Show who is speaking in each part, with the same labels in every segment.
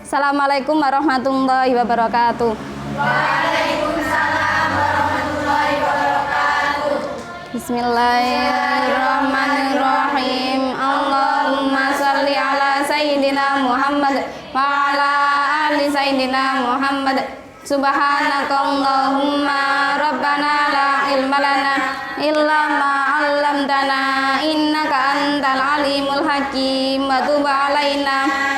Speaker 1: Assalamualaikum warahmatullahi wabarakatuh.
Speaker 2: Waalaikumsalam warahmatullahi wabarakatuh.
Speaker 1: Bismillahirrahmanirrahim. Allahumma salli ala sayyidina Muhammad wa ala ali sayyidina Muhammad. Subhanakallahumma rabbana la ilma lana illa ma 'allamtana innaka antal alimul hakim wa tub 'alaina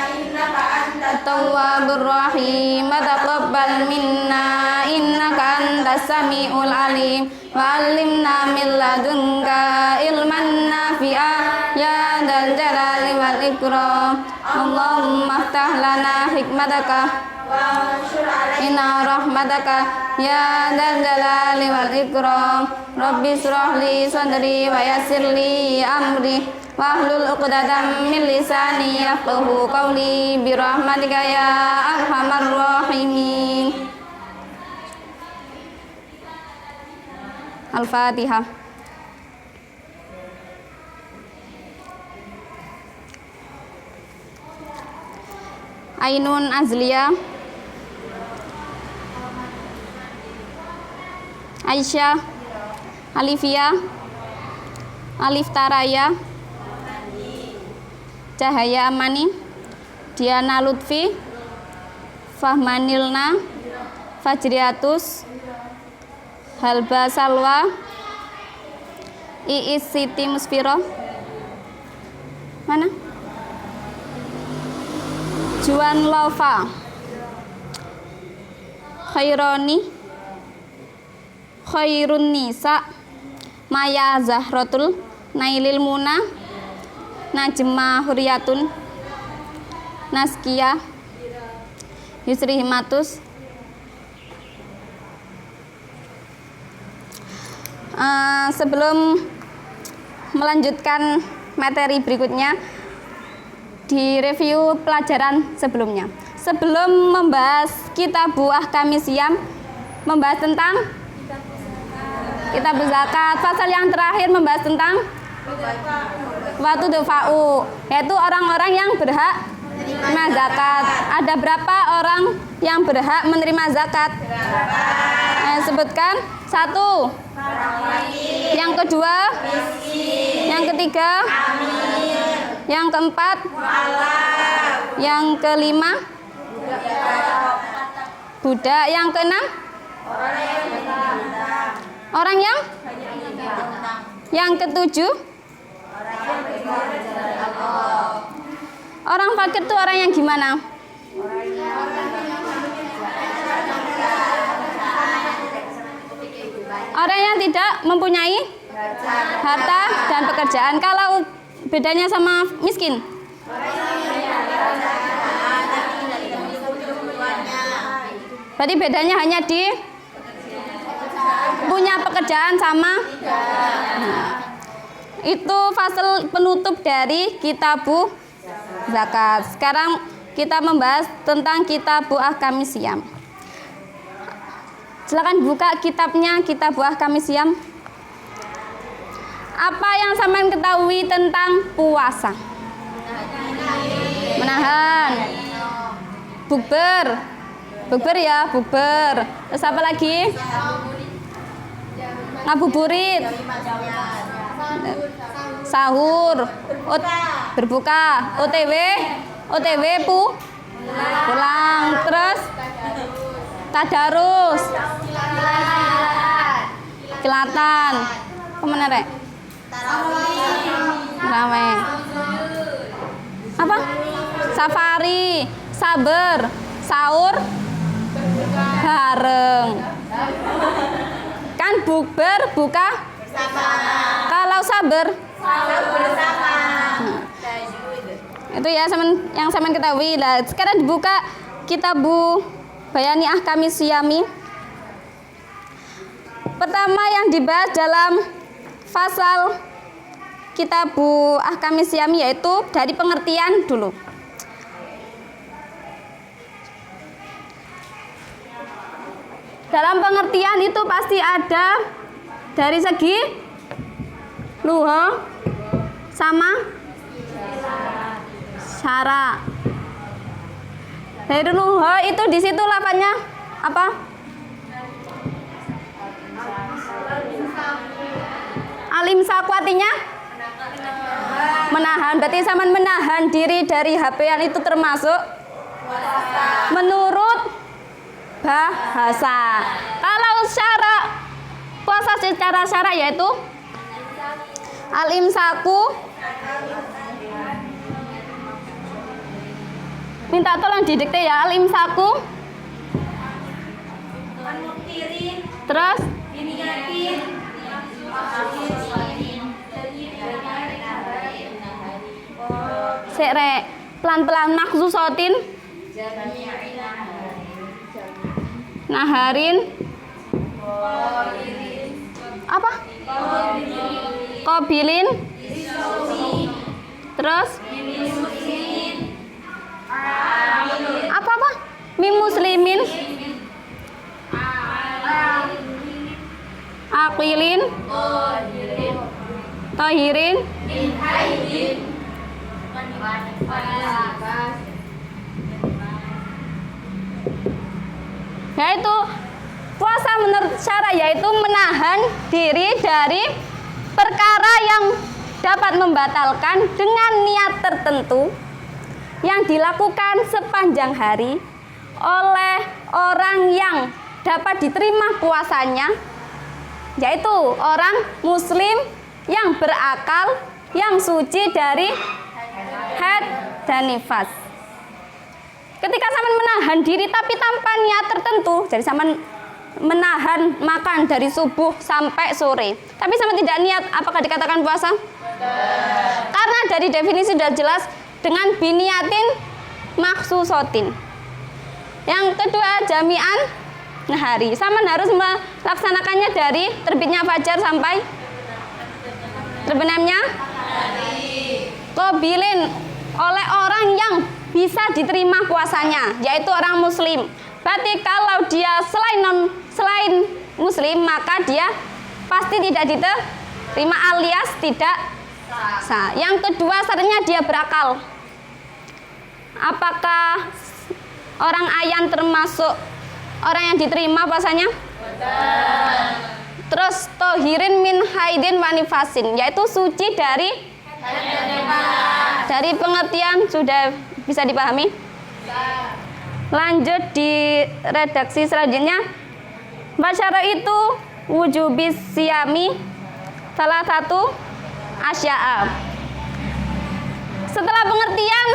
Speaker 1: At-Tawwabur Rahim, taqabbal minna innaka antas samiul alim wa 'allimna min ladunka ilman nafi'a ya dzal jalali wal ikram. Allahumma iftah lana hikmataka wa anshur 'alaina rahmataka ya dzal jalali wal ikram. Rabbi shrah li sadri wa yassir li amri wahlul 'uqdatam min lisani yafqahu qawli bi rahmatika ya arhamar rahimin. Al-Fatihah. Ainun Azliyah, Aisyah, Alifia, Alif Taraya, Cahaya Amani, Diana Lutfi, Fahmanilna, Fajriatus, Halba Salwa, Iis Siti Musfiro, mana? Juan Lova, Khaironi, Khairun Nisa, Maya Zahratul, Nailil Muna, Najma Huriyatun, Naskia, Yusri Himatus. Sebelum melanjutkan materi berikutnya, di review pelajaran sebelumnya. Sebelum membahas kitab Ahkami Siyam, membahas tentang kitab zakat. Pasal yang terakhir membahas tentang waktu dufa'u, yaitu orang-orang yang berhak menerima zakat. Ada berapa orang yang berhak menerima zakat? Sebutkan. 1, yang kedua, yang ketiga, yang keempat, yang kelima, budak, yang keenam, orang yang ketujuh, orang fakir itu orang yang gimana? Orang yang tidak mempunyai harta dan pekerjaan. Kalau bedanya sama miskin? Berarti bedanya hanya di punya pekerjaan sama. Itu fasal penutup dari Kitabu Zakat. Sekarang kita membahas tentang Kitabu Ahkami Siyam. Silakan buka kitabnya, Kitabu Ahkami Siyam. Apa yang sampean ketahui tentang puasa? Menahan. Bukber. Bukber ya, bukber. Terus apa lagi? Ngabuburit. Sahur. Berbuka. OTW pulang. Terus tadarus. Kilatan. Kemana rek? Ramai. Apa? Safari, sabar, sahur bareng. Kan bukber buka kalau sabar
Speaker 2: bersama.
Speaker 1: Itu ya yang sampean ketahui. Lah sekarang dibuka Kitabu Bayani Ahkami Siyami. Pertama yang dibahas dalam fasal Kitabu Ahkami Siyami yaitu dari pengertian dulu. Dalam pengertian itu pasti ada dari segi luha sama syara. Khairul itu di situ lafadznya apa? Al-imsaku artinya menahan. Berarti sama menahan diri dari HP-an itu termasuk menurut bahasa. Kalau secara puasa secara syara yaitu al-imsaku. Minta tolong didikte ya, al-imsaku. Terus Sek pelan-pelan maksusotin naharin apa? Kobilin. Terus apa? Mim muslimin. Aqilin. Tahirin. Yaitu puasa menurut syara yaitu menahan diri dari perkara yang dapat membatalkan dengan niat tertentu yang dilakukan sepanjang hari oleh orang yang dapat diterima puasanya, yaitu orang muslim yang berakal, yang suci dari haid dan nifas. Ketika saman menahan diri tapi tanpa niat tertentu, jadi saman menahan makan dari subuh sampai sore, tapi sama tidak niat, apakah dikatakan puasa? Karena dari definisi sudah jelas dengan biniatin maksusotin. Yang kedua jami'an nahari, sama harus melaksanakannya dari terbitnya fajar sampai terbenamnya kobilin oleh orang yang bisa diterima puasanya, yaitu orang muslim. Berarti kalau dia selain muslim, maka dia pasti tidak diterima alias tidak sah. Yang kedua syaratnya dia berakal. Apakah orang ayan termasuk orang yang diterima puasanya? Terus tohirin min haidin wanifasin, yaitu suci dari pengertian sudah bisa dipahami? Lanjut di redaksi selanjutnya. Masyara itu wujubis siyami salah satu asya'a. Setelah pengertian,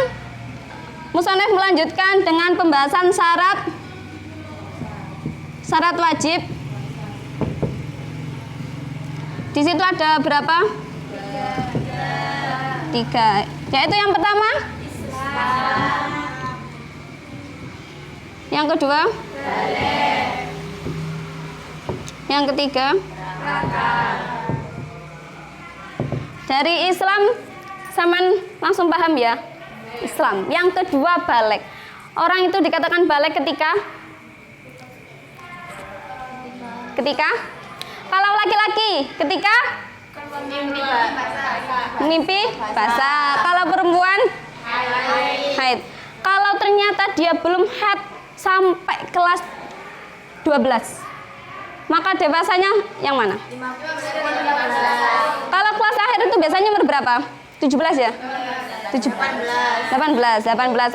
Speaker 1: musannaf melanjutkan dengan pembahasan syarat wajib. Di situ ada berapa? 3. Yaitu yang pertama yang kedua yang ketiga dari Islam. Saman langsung paham ya? Islam. Yang kedua balik. Orang itu dikatakan balik ketika kalau laki-laki ketika mimpi basah. Kalau perempuan haid. Kalau ternyata dia belum haid sampai kelas 12, maka dewasanya yang mana?
Speaker 2: 15.
Speaker 1: Kalau kelas akhir itu biasanya umur berapa? 17 ya? 18.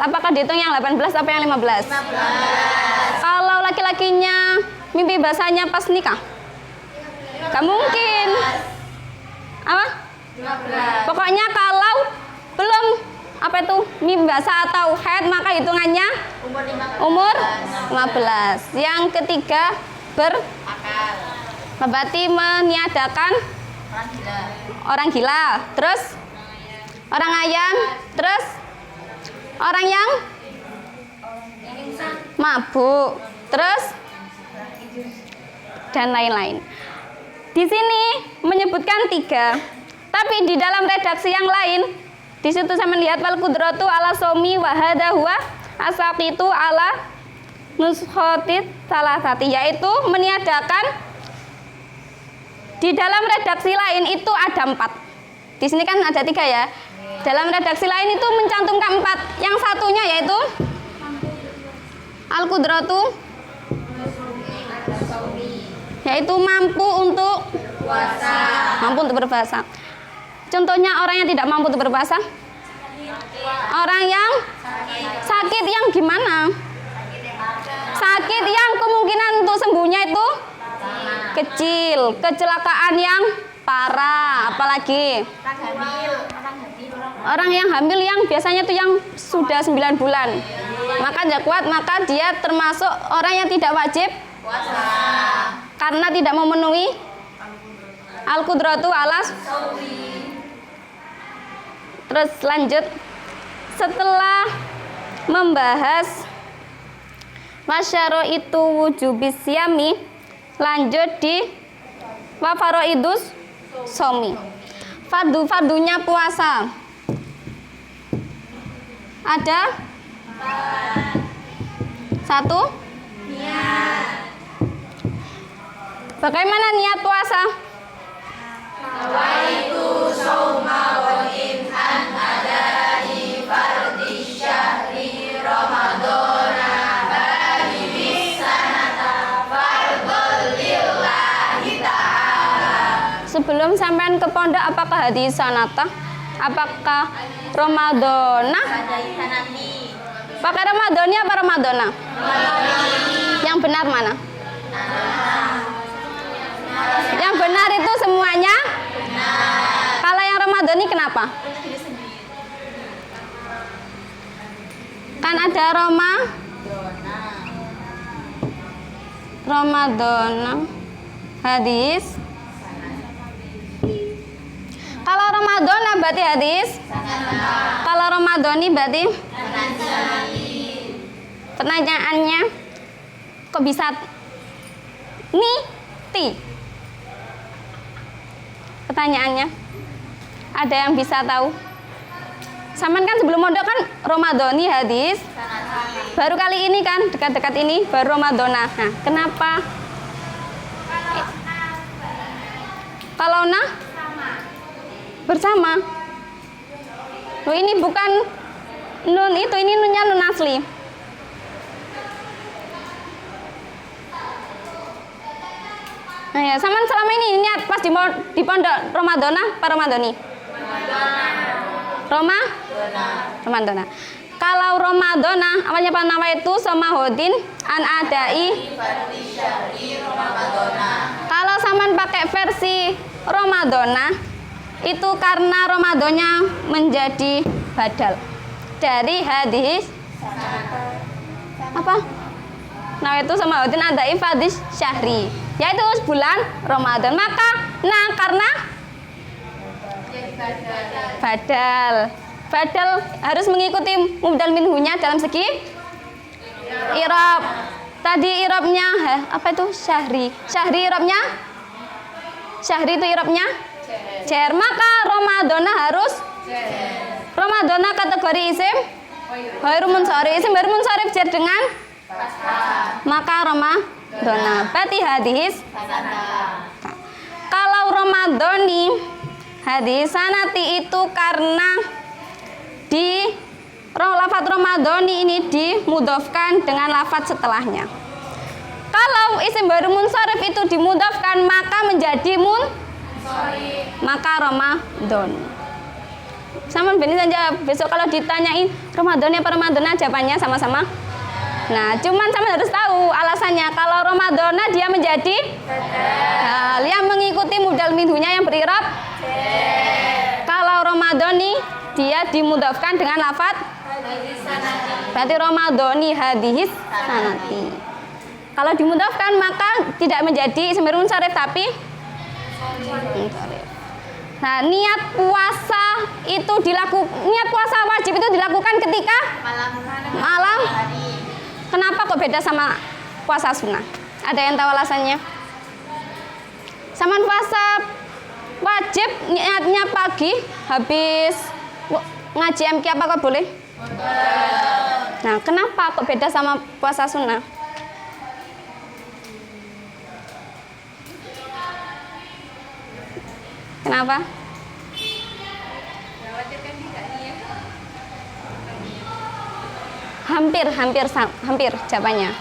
Speaker 1: Apakah dihitung yang 18 apa yang 15?
Speaker 2: 15.
Speaker 1: Kalau laki-lakinya mimpi basahnya pas nikah? Gak mungkin. Apa?
Speaker 2: 15.
Speaker 1: Pokoknya kalau belum mimpi basah atau haid, maka hitungannya umur 15. Yang ketiga berakal. Berarti meniadakan orang gila. Terus orang ayam. Terus orang yang mabuk. Terus dan lain-lain. Di sini menyebutkan 3, tapi di dalam redaksi yang lain, di situ saya melihat wal kudratu ala somi wa hadha huwa asaqitu ala nuskhotit salasati, yaitu meniadakan. Di dalam redaksi lain itu ada 4. Di sini kan ada 3 ya. Dalam redaksi lain itu mencantumkan 4. Yang satunya yaitu al-qudratu, yaitu mampu untuk berpuasa. Contohnya orang yang tidak mampu untuk berpuasa, orang yang sakit yang gimana? Sakit yang kemungkinan untuk sembuhnya itu kecil, kecelakaan yang parah, apalagi orang yang hamil yang biasanya itu yang sudah 9 bulan, maka tidak kuat, maka dia termasuk orang yang tidak wajib puasa karena tidak memenuhi al-qudratu alas. Terus lanjut, setelah membahas masyaro itu wujubis yami, lanjut di wafaroidus somi, fardu-fardunya puasa. Ada 1 niat. Bagaimana niat puasa?
Speaker 2: Nawaitu shauma wadin an adai fardhi syahri ramadana bagi bisanata fardhul lillahi ta'ala.
Speaker 1: Sebelum sampean ke pondok, apakah hadi sanata? Apakah Ramadana? Pakai Ramadhani apa Ramadana? Yang benar mana? Yang benar itu semuanya? Kalau yang Ramadhani kenapa? Kan ada Ramadana hadis. Kalau Ramadana berarti hadis. Kalau Ramadhani berarti pertanyaannya, kok bisa niti? Pertanyaannya, ada yang bisa tahu? Saman kan sebelum mondok kan Ramadhani hadis, baru kali ini kan dekat-dekat ini baru Ramadana. Nah, kenapa? Kalau bersama. Loh, ini bukan nun itu, ini nunnya nun asli. Nah ya, Saman selama ini niat pas di pondok Ramadana apa Ramadhani? Ramadana. Kalau Ramadana, awalnya apa nama itu? Somahodin an adai. Kalau Saman pakai versi Ramadana, itu karena Ramadannya menjadi badal dari hadis apa? Nah itu Somahodin adai fardhi syahri, yaitu bulan Ramadan. Maka karena badal harus mengikuti mubdal minhunya dalam segi i'rab. Tadi i'rabnya apa itu? Syahri i'rabnya itu i'rabnya jar. Maka Ramadana harus Ramadana kategori isim ghairun munsharif. Isim ghairun munsharif jar dengan maka Ramadana berarti hadis. Kalau Ramadhani hadis sanati itu karena di lafaz Ramadhani ini dimudhofkan dengan lafaz setelahnya. Kalau isim ghairun munsharif itu dimudhofkan maka menjadi maka Ramadan. Sama benih saja. Besok kalau ditanyain Ramadan apa Ramadana, jawabannya sama-sama. Nah, cuman sama harus tahu alasannya. Kalau Ramadana dia menjadi yang mengikuti mubdal minhunya yang berirab. Kalau Ramadhani dia dimudhafkan dengan lafaz berarti Ramadhani hadis sanati. Kalau dimudhafkan maka tidak menjadi isim ghairun munsharif tapi nah, niat puasa wajib itu dilakukan ketika malam. Kenapa kok beda sama puasa sunnah? Ada yang tahu alasannya? Sama puasa wajib niatnya pagi habis ngaji MK apa kok boleh? Nah, kenapa kok beda sama puasa sunnah? Kenapa? Hampir jawabannya.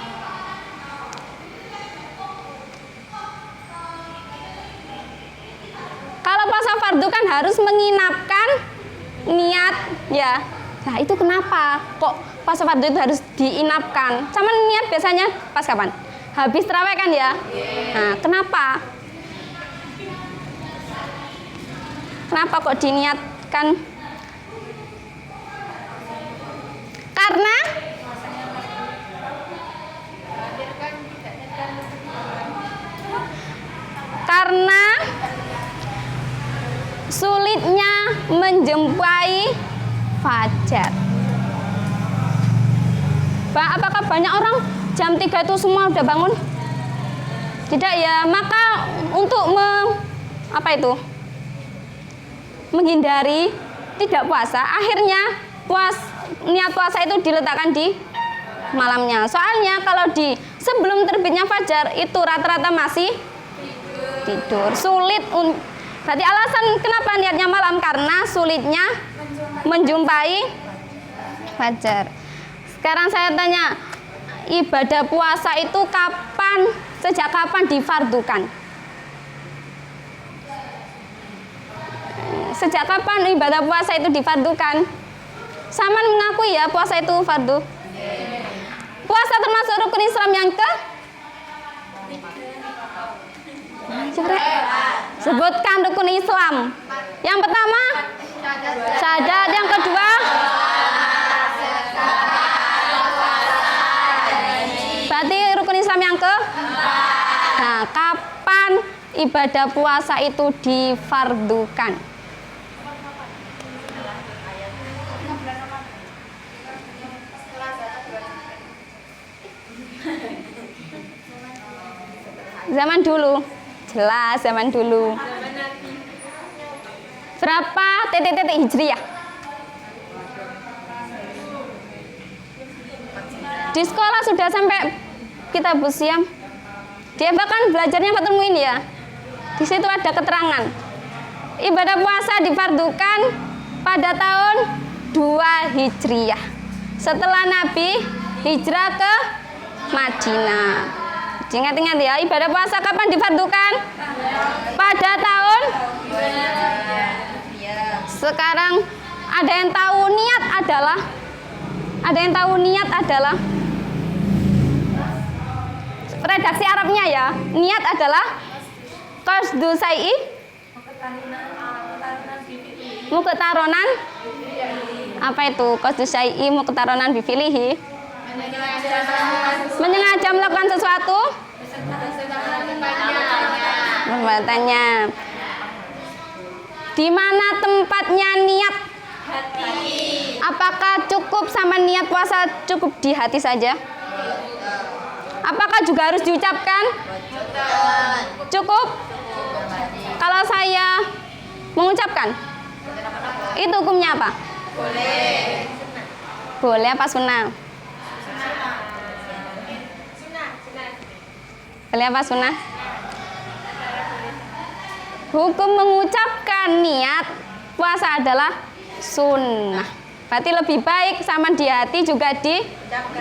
Speaker 1: Kalau puasa fardu kan harus menginapkan niat ya. Nah itu kenapa kok puasa fardu itu harus diinapkan? Sama niat biasanya pas kapan? Habis terawih kan ya. Nah kenapa? Kenapa kok diniatkan? Karena sulitnya menjumpai fajar. Apakah banyak orang jam 3 itu semua udah bangun? Tidak ya, maka untuk menghindari tidak puasa, akhirnya niat puasa itu diletakkan di malamnya. Soalnya kalau di sebelum terbitnya fajar itu rata-rata masih tidur. Sulit. Berarti alasan kenapa niatnya malam karena sulitnya menjumpai fajar. Sekarang saya tanya, ibadah puasa itu sejak kapan difardukan? Sejak kapan ibadah puasa itu difardukan? Saman mengakui ya puasa itu fardu. Puasa termasuk rukun Islam yang sebutkan rukun Islam. Yang pertama syahadat, yang kedua berarti rukun Islam yang Nah, kapan ibadah puasa itu difardukan? Zaman dulu. Jelas zaman dulu. Berapa titik-titik hijriyah? Di sekolah sudah sampai kitabus Syiyam. Dia bahkan belajarnya ketemuin ya. Di situ ada keterangan. Ibadah puasa difardukan pada tahun 2 Hijriyah. Setelah Nabi hijrah ke Madinah. Ingat-ingat ya, ibadah puasa kapan difardukan? Pada tahun. Sekarang ada yang tahu niat adalah redaksi Arabnya ya. Niat adalah qasdu syai'i muqtaronan. Apa itu qasdu syai'i muqtaronan bi fi'lihi? Menyengaja melakukan sesuatu perbuatannya. Di mana tempatnya niat? Apakah cukup sama niat puasa cukup di hati saja? Apakah juga harus diucapkan? Cukup? Kalau saya mengucapkan, itu hukumnya apa? Boleh apa sunnah? Boleh apa sunnah? Hukum mengucapkan niat puasa adalah sunnah. Berarti lebih baik sama di hati juga di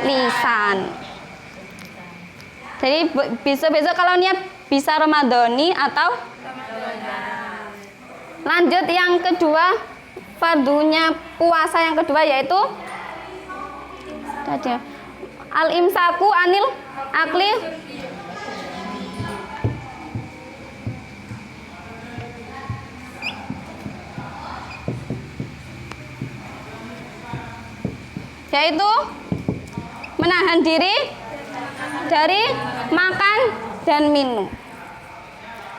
Speaker 1: lisan. Jadi besok kalau niat bisa Ramadhani atau lanjut yang kedua, fardunya puasa yang kedua yaitu al-imsaku anil akli yaitu menahan diri dari makan dan minum.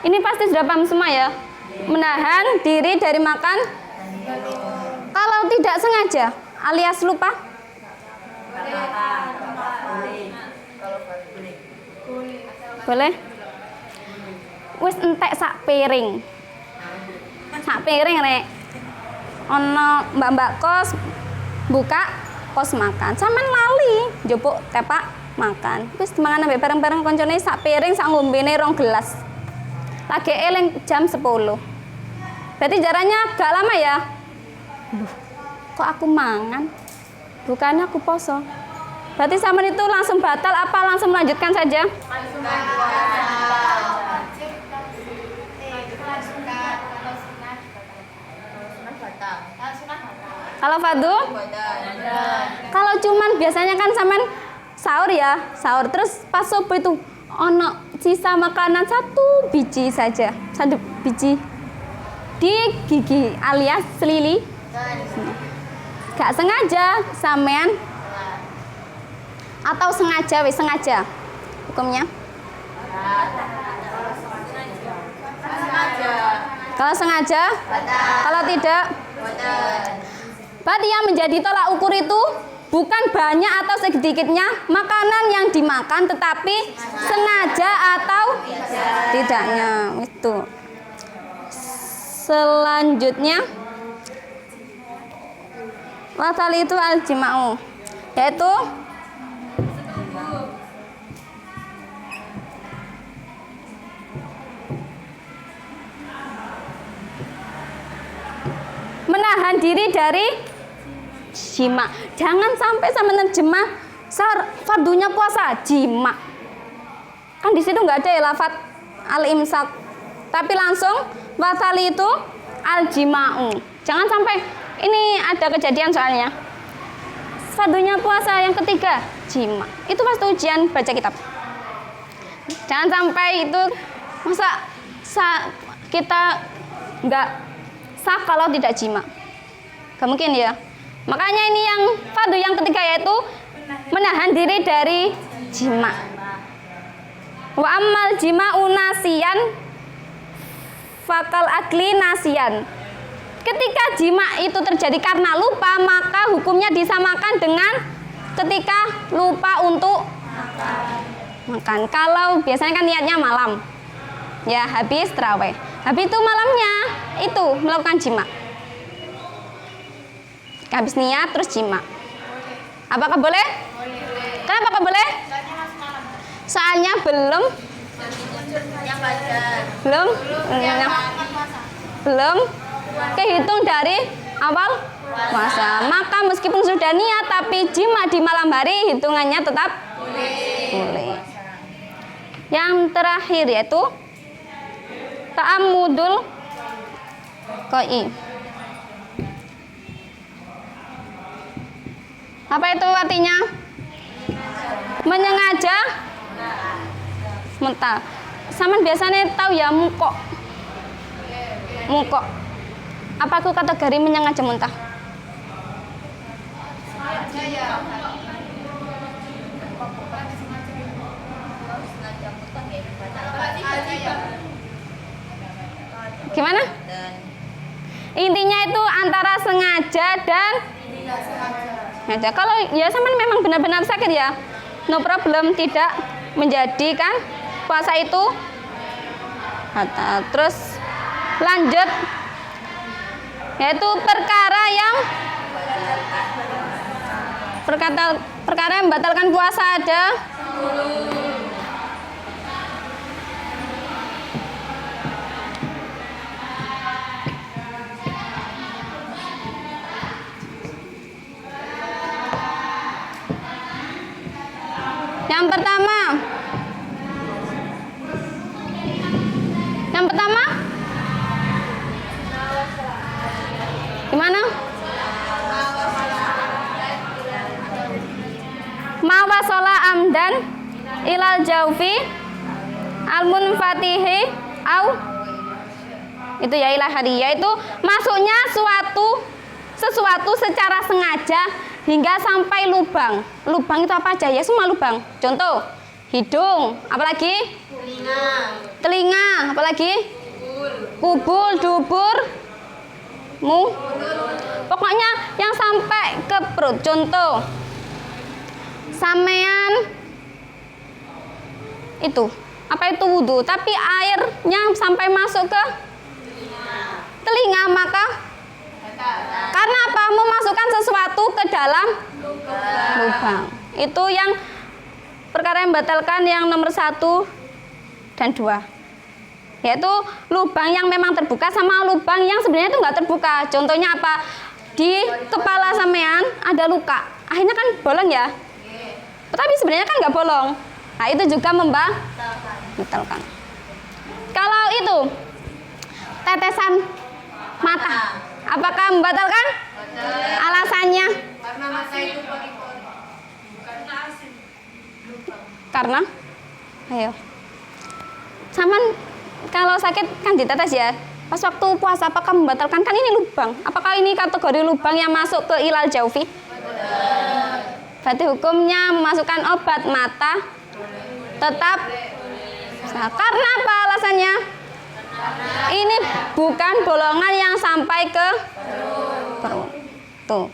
Speaker 1: Ini pasti sudah paham semua ya. Menahan diri dari makan. Kalau tidak sengaja alias lupa, boleh. Wis entek sak piring rek. Ono mbak-mbak kos buka kos makan, sampean lali njupuk tepak makan. Wis mangan ambek bareng-bareng koncone sak piring sak ngombene 2 gelas. Lagi eling jam 10. Berarti jaraknya gak lama ya. Kok aku mangan? Bukannya aku poso. Berarti sampean itu langsung batal apa langsung melanjutkan saja? Kalau fardu? Kalau cuman biasanya kan sampean sahur ya, sahur terus pas subuh itu ono sisa makanan 1 biji saja, 1 biji di gigi alias selili. Gak sengaja sampean atau sengaja, wis sengaja hukumnya? Kalau sengaja, kalau tidak, berarti yang menjadi tolak ukur itu bukan banyak atau sedikitnya makanan yang dimakan, tetapi sengaja atau tidaknya. Itu. Selanjutnya, batal itu al-jima'u, yaitu menahan diri dari jima. Jangan sampai sama nerjemah fardunya puasa jima. Kan di situ nggak ada ya lafadz al-imsak, tapi langsung batali itu al-jima'u. Jangan sampai, ini ada kejadian soalnya. Fardunya puasa yang ketiga jima. Itu pas ujian baca kitab. Jangan sampai itu masa kita nggak sah kalau tidak jima. Gak mungkin ya. Makanya ini yang fardu yang ketiga yaitu menahan diri dari jima. Wa ammal jima'u nasiyan fakal akli nasiyan. Ketika jima itu terjadi karena lupa, maka hukumnya disamakan dengan ketika lupa untuk makan. Kalau biasanya kan niatnya malam, ya habis terawih, habis itu malamnya itu melakukan jima, habis niat terus jima. Apakah boleh? Kenapa boleh? Soalnya belum kehitung dari awal puasa. Maka meskipun sudah niat tapi jima di malam hari, hitungannya tetap boleh. Yang terakhir yaitu ta'ammudul qai. Apa itu artinya? Menyengaja mentah. Sama biasanya tahu ya mukok. Apa itu kategori menyengaja muntah? Gimana? Intinya itu antara sengaja dan sengaja. Kalau ya sama memang benar-benar sakit ya, no problem, tidak menjadikan puasa itu batal. Terus lanjut, yaitu perkara yang membatalkan puasa ada yang pertama gimana? Mawasola amdan ilal jaufi al munfatihi au itu ya ilahari, yaitu masuknya sesuatu secara sengaja hingga sampai lubang. Lubang itu apa aja ya? Semua lubang. Contoh hidung, apalagi telinga, apalagi kubul, dubur, pokoknya yang sampai ke perut. Contoh sampean itu apa itu wudhu, tapi airnya sampai masuk ke telinga, maka karena apa? Memasukkan sesuatu ke dalam lubang. Itu yang perkara yang membatalkan yang nomor 1 dan 2, yaitu lubang yang memang terbuka sama lubang yang sebenarnya itu nggak terbuka. Contohnya apa? Di kepala sampean ada luka, akhirnya kan bolong ya. Tapi sebenarnya kan nggak bolong. Nah, itu juga membatalkan. Kalau itu tetesan mata, apakah membatalkan? Alasannya?
Speaker 2: Karena mata itu pori-pori. Karena asin.
Speaker 1: Karena? Ayo. Saman kalau sakit kan ditetes ya. Pas waktu puasa apakah membatalkan? Kan ini lubang. Apakah ini kategori lubang yang masuk ke ilal jaufi? Berarti hukumnya memasukkan obat mata tetap sah. Karena apa alasannya? Ini bukan bolongan yang sampai ke perut. Tuh.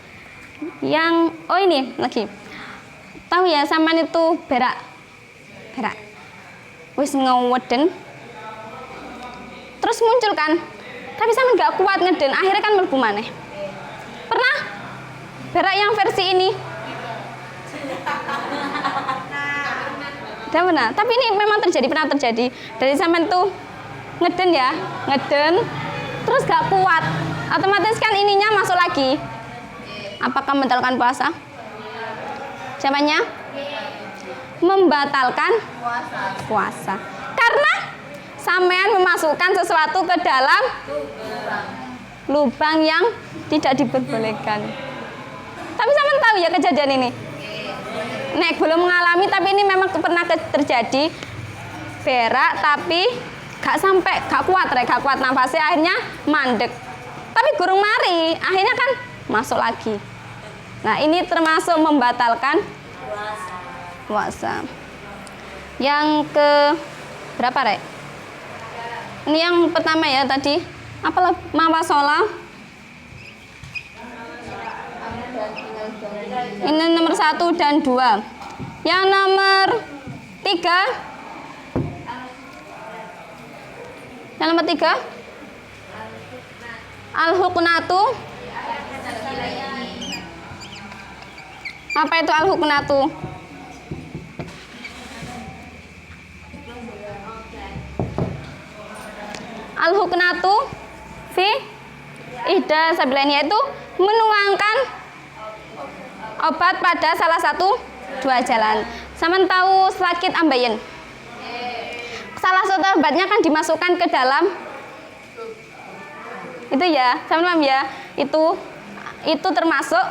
Speaker 1: Yang ini lagi. Tahu ya Saman itu berak. Wis ngeweden. Terus muncul kan. Tapi Saman gak kuat ngeden, akhirnya kan mlebu maneh. Pernah berak yang versi ini? Tidak pernah. Tapi ini memang pernah terjadi. Dari Saman tuh ngeden ya, terus gak kuat. Otomatis kan ininya masuk lagi. Apakah membatalkan puasa? Jawabannya? Membatalkan puasa. Karena sampean memasukkan sesuatu ke dalam lubang yang tidak diperbolehkan. Tapi sampean tahu ya kejadian ini? Nek belum mengalami, tapi ini memang pernah terjadi berak tapi gak kuat nafasnya, akhirnya mandek. Tapi gurung mari, akhirnya kan masuk lagi. Nah, ini termasuk membatalkan puasa. Yang ke berapa, Rek? Ini yang pertama ya tadi. Apa mawasola? Ini nomor 1 dan 2. Yang nomor 3. Yang nomor 3. Al-huknatu. Apa itu al-huknatu? Al-huknatu fi ihda sabilain, yaitu menuangkan obat pada salah satu dua jalan. Saman tahu sakit ambeien. Salah satu obatnya kan dimasukkan ke dalam itu ya, saman paham ya? Itu termasuk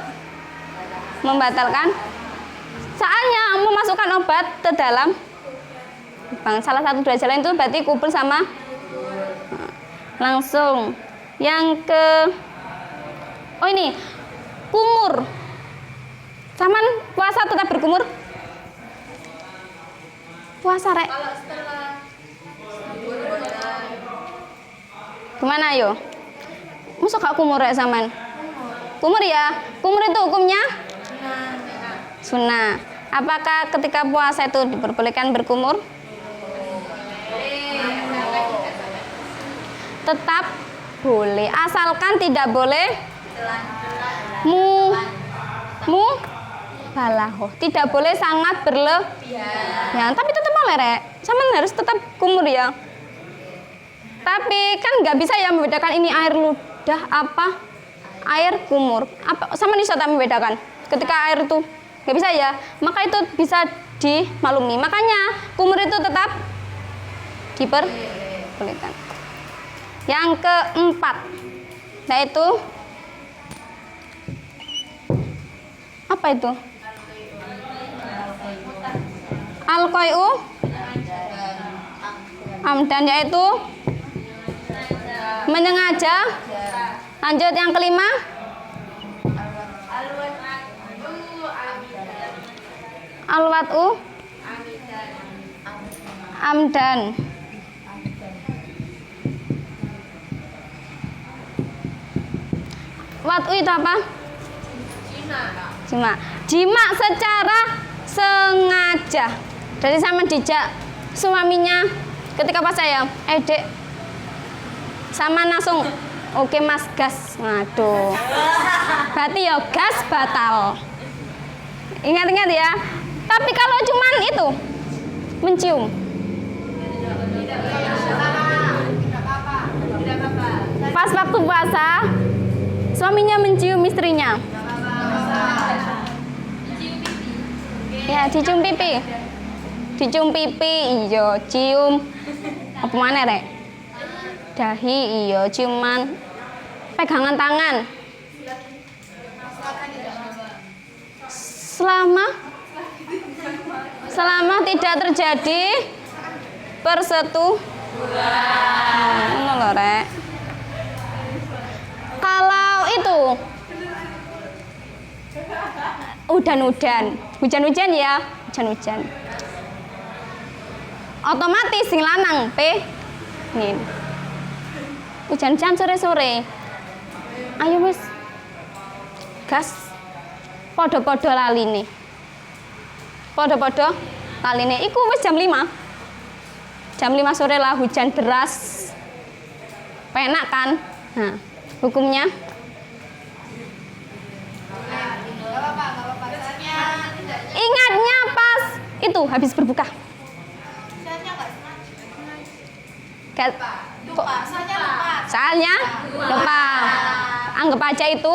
Speaker 1: membatalkan. Soalnya memasukkan obat ke dalam salah satu dua jalan itu berarti kumpul sama langsung. Yang ke ini kumur. Saman puasa tetap berkumur? Puasa, Rek?
Speaker 2: Kalau setelah
Speaker 1: gimana yo? Masa gak kumur ya Saman? Kumur ya? Kumur itu hukumnya? Sunnah. Apakah ketika puasa itu diperbolehkan berkumur? Tetap boleh, asalkan tidak boleh balahoh, tidak boleh sangat berlebihan. Tapi tetap boleh, Rek. Saman harus tetap kumur ya. Tapi kan nggak bisa ya membedakan ini air ludah apa air kumur. Apa sama bisa tak membedakan? Ketika air itu nggak bisa ya, maka itu bisa dimaklumi. Makanya kumur itu tetap diperbolehkan. Yang keempat, yaitu apa itu? Al-qai'u amdan, yaitu menyengaja. Lanjut yang kelima. Al-wat'u amdan. Wat'u itu apa? Jima secara sengaja. Dari sama dijak suaminya ketika pas saya, Dek, sama langsung, oke Mas, gas. Waduh, berarti ya gas batal. Ingat-ingat ya. Tapi kalau cuman itu mencium, pas waktu puasa suaminya mencium istrinya, Ya, dicium pipi. Dicium pipi, iya, cium. Apa mana rek? Dahi, iya, ciuman. Pegangan tangan. Selama tidak terjadi persetubuhan. Ngono lho, rek. Kalau itu hujan-hujan ya, hujan-hujan. Otomatis sing lanang nih. Hujan-hujan sore-sore. Ayo wis. Gas. Podo-podo laline. Podo-podo laline. Iku wis jam 5. Jam 5 sore lah hujan deras. Penak kan? Nah, hukumnya ingatnya pas itu habis berbuka. Soalnya lupa. Anggap aja itu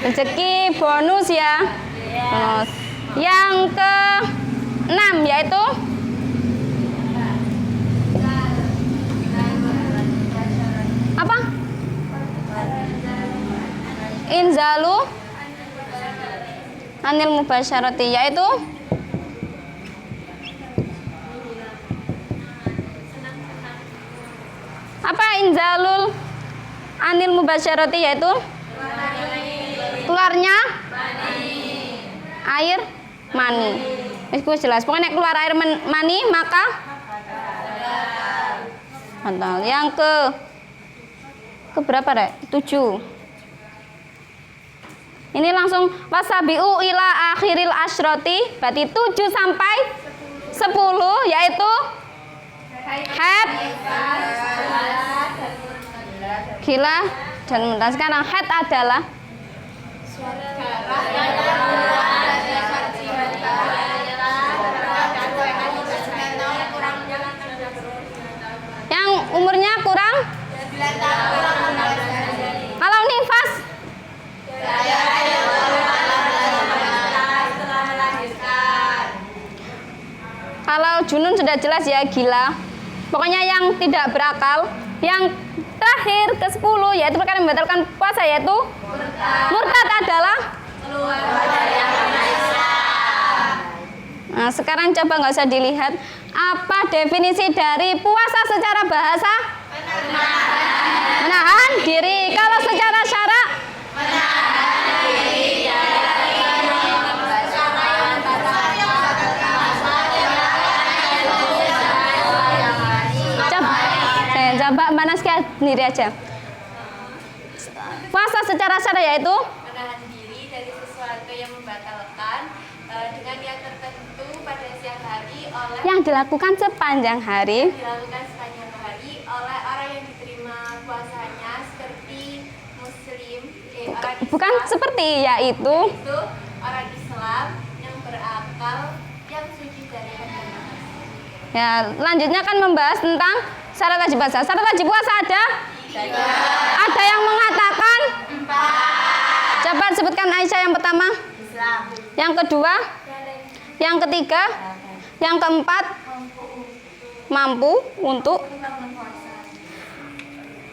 Speaker 1: rezeki bonus ya. Bonus. Yang ke-6 yaitu apa? Inzalu anil mubasyarati, yaitu apa? Inzalul anil mubasyarati, yaitu keluarnya air mani. Itu jelas. Pokoknya keluar air mani maka batal. Yang ke berapa rek? 7. Ini langsung wasabiu ila akhiril asyroti, berarti 7 sampai 10, yaitu haid, gila dan muntah. Sekarang haid adalah yang umurnya kurang 9 tahun. Kalau nifas kalau junun sudah jelas ya, gila. Pokoknya yang tidak berakal. Yang terakhir ke-10 yaitu perkara yang membatalkan puasa, yaitu murtad adalah Nah, sekarang coba nggak usah dilihat. Apa definisi dari puasa secara bahasa? Menahan diri. Kalau secara syara? Coba manaskan sendiri aja. Puasa secara syara yaitu
Speaker 2: menahan diri dari sesuatu yang membatalkan dengan yang tertentu pada siang hari oleh
Speaker 1: yang dilakukan sepanjang hari
Speaker 2: oleh orang yang diterima puasanya, seperti muslim, orang Islam,
Speaker 1: bukan seperti, yaitu
Speaker 2: itu orang Islam yang berakal, yang suci dari agama.
Speaker 1: Ya, lanjutnya akan membahas tentang syarat wajib puasa. Syarat wajib puasa ada?
Speaker 2: 3.
Speaker 1: Ada yang mengatakan
Speaker 2: 4.
Speaker 1: Coba sebutkan Aisyah yang pertama.
Speaker 2: Islam.
Speaker 1: Yang kedua? Yang ketiga? Yang keempat? Mampu untuk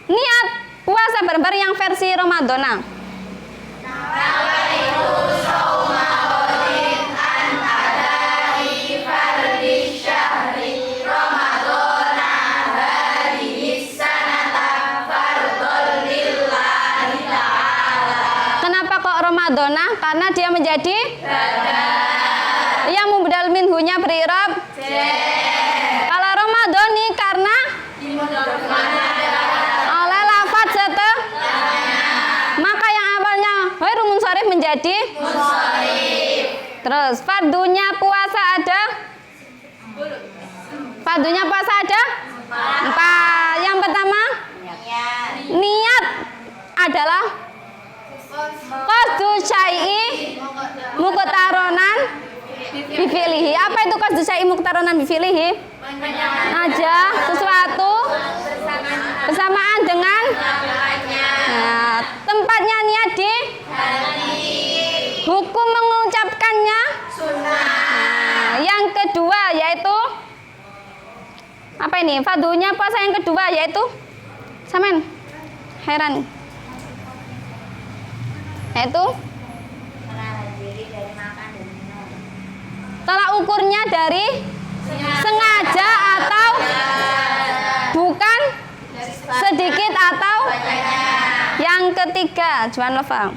Speaker 1: niat puasa bareng-bareng yang versi Ramadana. Kenapa kok Ramadana? Karena dia menjadi yang mubdal minhunya berirab. Kalau Ramadhani karena oleh lafaz setelah, maka yang awalnya ghairu munsharif menjadi munsharif. Terus fardunya puasa ada? Fardunya puasa ada? 4. Yang pertama niat adalah qasdu syai'i muqtaronan bifilihi. Apa itu qasdu syai'i muqtaronan bifilihi? Aja sesuatu bersamaan dengan nah, tempatnya niat di hukum mengucapkannya Apa ini? Fardunya puasa yang kedua yaitu Samen heran. Yaitu
Speaker 2: Menahan diri dari makan dan minum.
Speaker 1: tolak ukurnya dari sengaja atau bukan, sedikit atau yang ketiga, Juan Lova.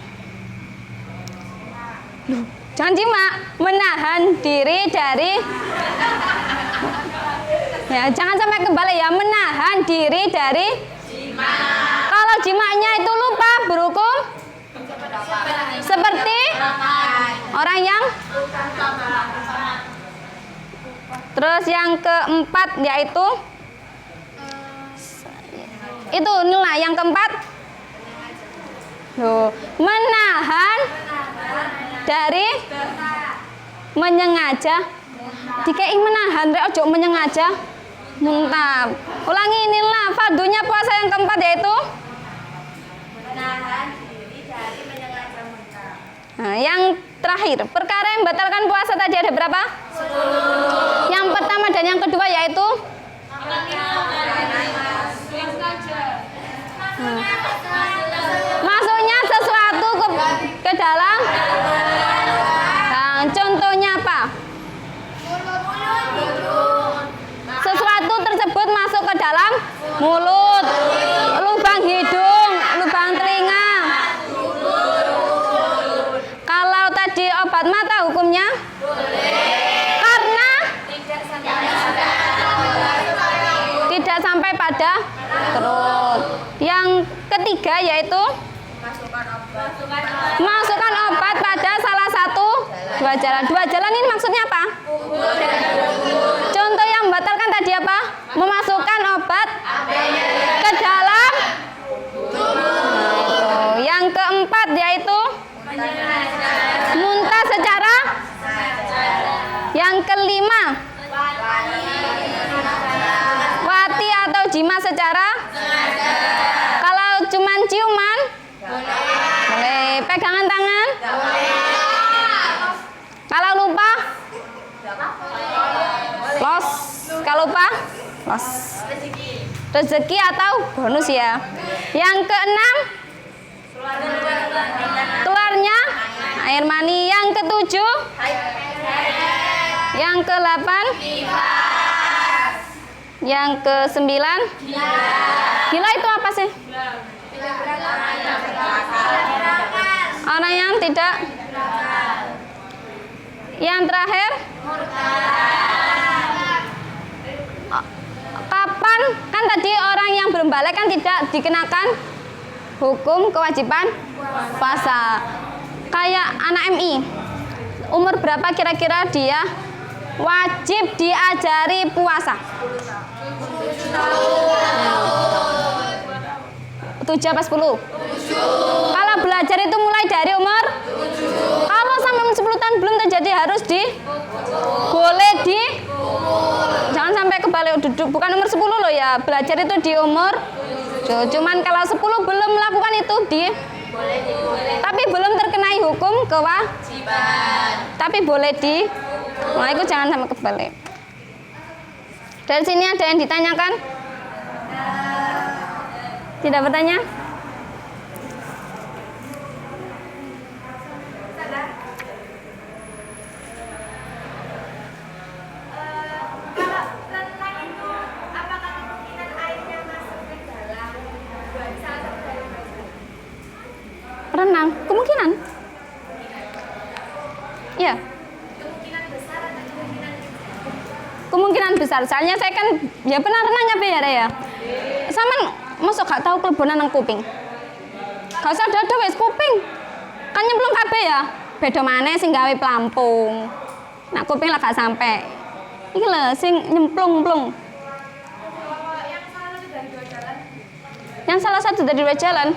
Speaker 1: Jangan jima, menahan diri dari ya, jangan sampai kembali ya, menahan diri dari jima. Kalau jimaknya itu lupa berhukum seperti orang yang. Terus yang keempat yaitu itu nila yang keempat. Loh, menahan dari menyengaja. Dikei menahan rek ojo menyengaja. Muntah. Ulangi inilah fardunya puasa yang keempat yaitu
Speaker 2: Menahan diri dari menyengaja muntah.
Speaker 1: nah, yang terakhir, perkara yang membatalkan puasa tadi ada berapa? 10. Yang pertama dan yang kedua yaitu masuknya sesuatu ke dalam. Nah, contohnya apa? Sesuatu tersebut masuk ke dalam mulut, lubang hidung, lubang telinga. Kalau tadi obat mata hukumnya karena tidak sampai pada perut. Yang ketiga yaitu masukkan obat pada salah satu dua jalan. Dua jalan ini maksudnya apa? Contoh yang membatalkan tadi apa? Memasukkan obat ke dalam. Nah, itu. Yang keempat yaitu muntah secara. Yang kelima wati atau jima secara. Kalau cuman ciuman boleh. Pegangan tangan kalau lupa los. Kalau lupa los. Rezeki atau bonus ya. Yang keenam keluarnya air mani. Yang ketujuh, yang ke-8, yang ke-9 gila itu apa sih? Orang yang tidak. Yang terakhir kapan? Kan tadi orang yang belum balik kan tidak dikenakan hukum kewajiban puasa. Kayak anak MI, umur berapa kira-kira dia wajib diajari puasa? 7 apa 10? Kalau belajar itu mulai dari umur 7. Kalau sampai 10 tahun belum terjadi harus boleh jangan sampai kebalik duduk, bukan umur 10 loh ya. Belajar itu di umur 7. Cuman kalau 10 belum melakukan itu tapi belum terkenai hukum kewajiban. Tapi boleh nah itu jangan sampai kebalik. Dari sini ada yang ditanyakan? Tidak bertanya? Renang, kemungkinan. Ya. Kemungkinan besar. Soalnya saya kan ya pernah renang ya. Sama masuk gak tahu kelebonan nang kuping. Gak usah ada wis kuping. Kan nyemplung kabeh ya. Beda maneh sing gawe pelampung. Nah kuping lah gak sampai. Iki lho sing nyemplung-plung. Yang salah satu dari dua jalan.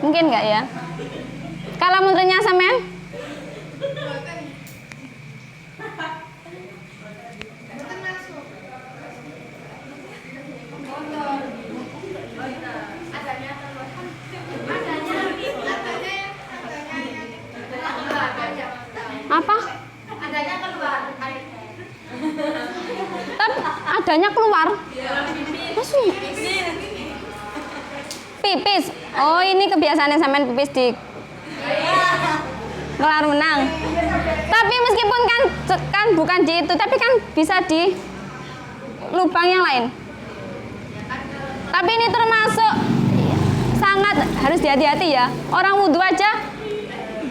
Speaker 1: Mungkin nggak ya? Kalau menurutnya sampean? Apa? adanya keluar. Maksudnya pipis. Oh, ini kebiasaannya sampean pipis di kolam renang. Tapi meskipun kan bukan di itu, tapi kan bisa di lubang yang lain. Tapi ini termasuk sangat harus hati-hati ya. Orang wudhu aja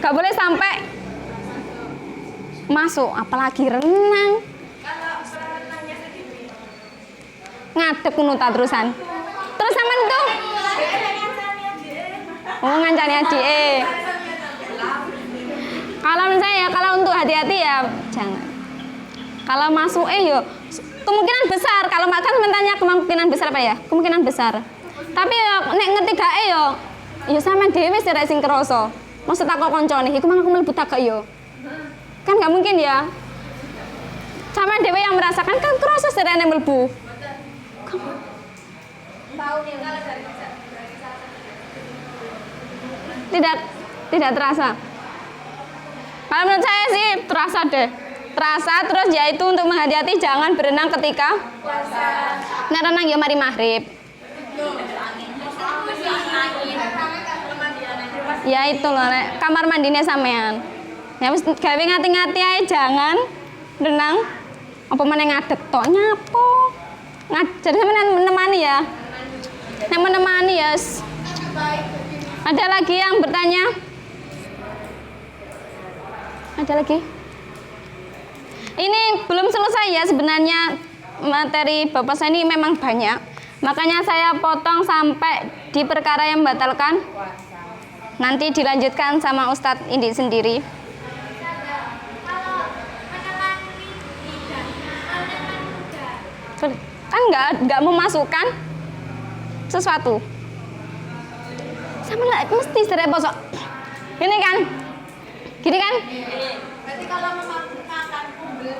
Speaker 1: gak boleh sampai masuk, apalagi renang. Ngadep kunuta terusan. Terus sampean tuh ngancani adik. Kalau menurut saya, kalau untuk hati-hati ya jangan. Kalau masuk yo kemungkinan besar, kalau makan mentanya kemungkinan besar apa ya? Kemungkinan besar. Tapi ya nek ngerti gak yo sampean dhewe sing sing krasa. Maksud tak kok koncone, iku mang aku mlebu tak gak yo. Kan gak mungkin ya. Sampean dhewe yang merasakan kan krasa serene mlebu. Tidak terasa. Kalau menurut saya sih terasa deh. Terasa terus yaitu untuk menghati-hati jangan berenang ketika puasa. Nah, renang ya mari maghrib. Ya itu loh, kamar mandinya sampean. Ya wis gawe ngati-ngati ae jangan renang apa meneh ngadeg tok nyapo. Jadi sampean menemani ya. Yang menemani ya. Ada lagi yang bertanya? Ada lagi? Ini belum selesai ya sebenarnya materi Bapak saya ini memang banyak. Makanya saya potong sampai di perkara yang membatalkan. Nanti dilanjutkan sama Ustadz Indi sendiri. Kan nggak memasukkan sesuatu. Sama lah mesti sering bosok. Ini kan, gini kan?
Speaker 2: Berarti kalau makan umbel,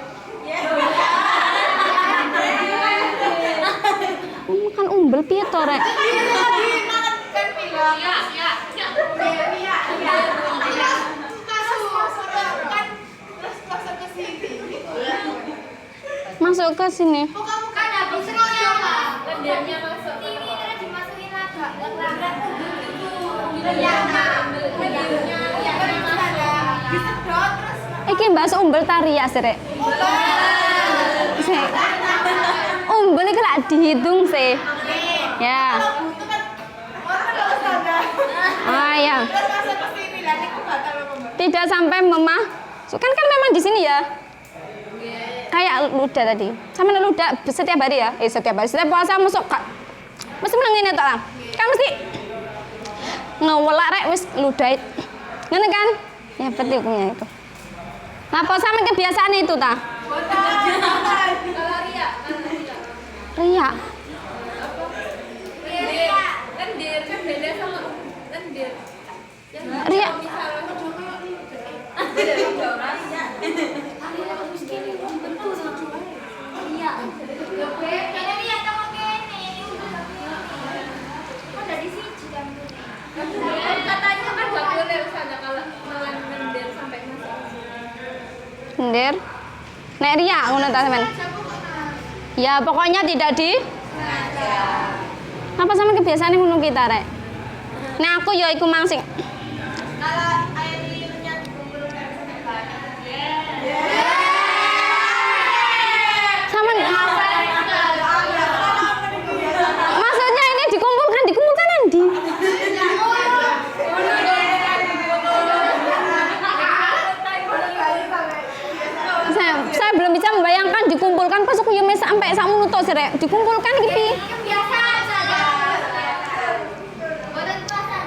Speaker 1: makan umbel piye to rek? Masuk ke sini.
Speaker 2: Bukan habis lendirnya masuk. Ini terus dimasukin agak
Speaker 1: Iki mbak umbel tari ya sih rek. Umbel iki lak dihitung sih. Ya. Ya. Tidak sampai memasukkan kan memang di sini ya. Kayak ludah tadi. Sama ludah setiap hari ya. Setiap hari. Setiap puasa masuk kak. Mesti menang ini tak? Kan mesti ngewelak rek wis ludah. Ngene kan? Ya berarti hukumnya itu. Nah, puasa sama kebiasaan itu ta?
Speaker 2: Kalau ria,
Speaker 1: Ria.
Speaker 2: lendir kan beda sama lendir.
Speaker 1: Ria.
Speaker 2: Katanya kan gak boleh usahanya kalau lendir sampai masuk.
Speaker 1: Lendir. Nek ria ngono ta sampean? Ya pokoknya tidak di apa sama kebiasaan ngono kita rek. Nek aku ya iku mang sing
Speaker 2: Kalau air liurnya dikumpulkan sampai banyak.
Speaker 1: sama maksudnya ini dikumpulkan nanti. Saya belum bisa membayangkan dikumpulkan pas aku ya sampai sakmono tok sih rek. Dikumpulkan iki piye?
Speaker 2: Kebiasaan saja. Bukan puasa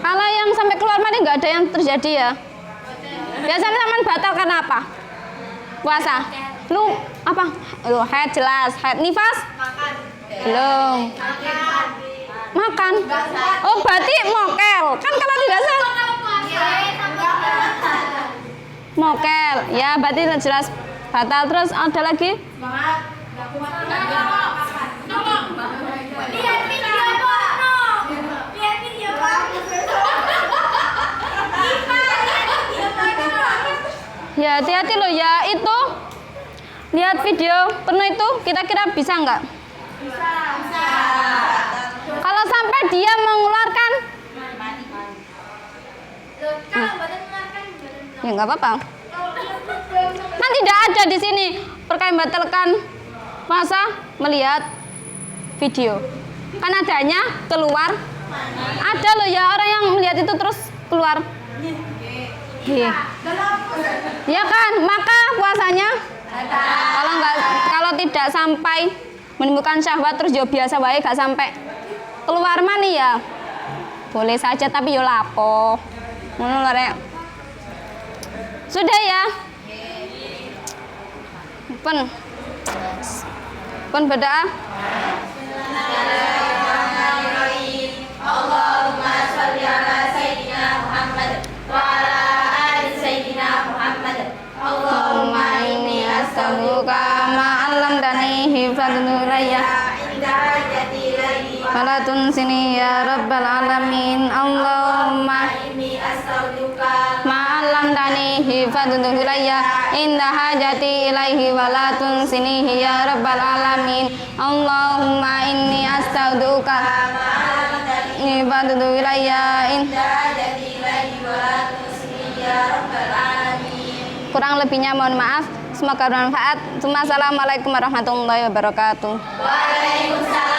Speaker 1: Kalau yang sampai keluar mandi nggak ada yang terjadi ya. Biasanya teman batal karena apa? Puasa. Lu apa? Lu haid jelas, haid nifas?
Speaker 2: makan.
Speaker 1: Belum. Makan. Oh, berarti mokel. Kan kalau tidak salah mokel. Ya, berarti jelas batal. Terus ada lagi?
Speaker 2: Lihat video porno. Lihat video porno.
Speaker 1: Ya, hati-hati loh ya itu lihat video penuh itu kira-kira bisa nggak? Bisa. Kalau sampai dia mengeluarkan, ya nggak apa-apa. Kan tidak ada di sini perkara membatalkan puasa melihat video. Kan adanya keluar. Ada loh ya orang yang melihat itu terus keluar. Iya. Ya kan, maka puasanya kalau tidak sampai menimbulkan syahwat terus ya biasa wae gak sampai keluar mani ya. Boleh saja tapi yo lapo. Ngono lho rek. Sudah ya. Pun berdoa.
Speaker 2: Allahumma sholli ala sayyidina Muhammad wa ala ali sayyidina Muhammad. Allahumma inni
Speaker 1: Astaghfiruka ma 'allamtani hifdzuraya fala tunsini ya rabbal alamin. Allahumma
Speaker 2: inni astaghfiruka
Speaker 1: ma 'allamtani hifdzuraya inda hajati ilaihi wala tunsini ya rabbal alamin. Allahumma inni astaghfiruka hifdzuraya kurang lebihnya mohon maaf. Semoga bermanfaat. Assalamualaikum warahmatullahi wabarakatuh.
Speaker 2: Waalaikumsalam.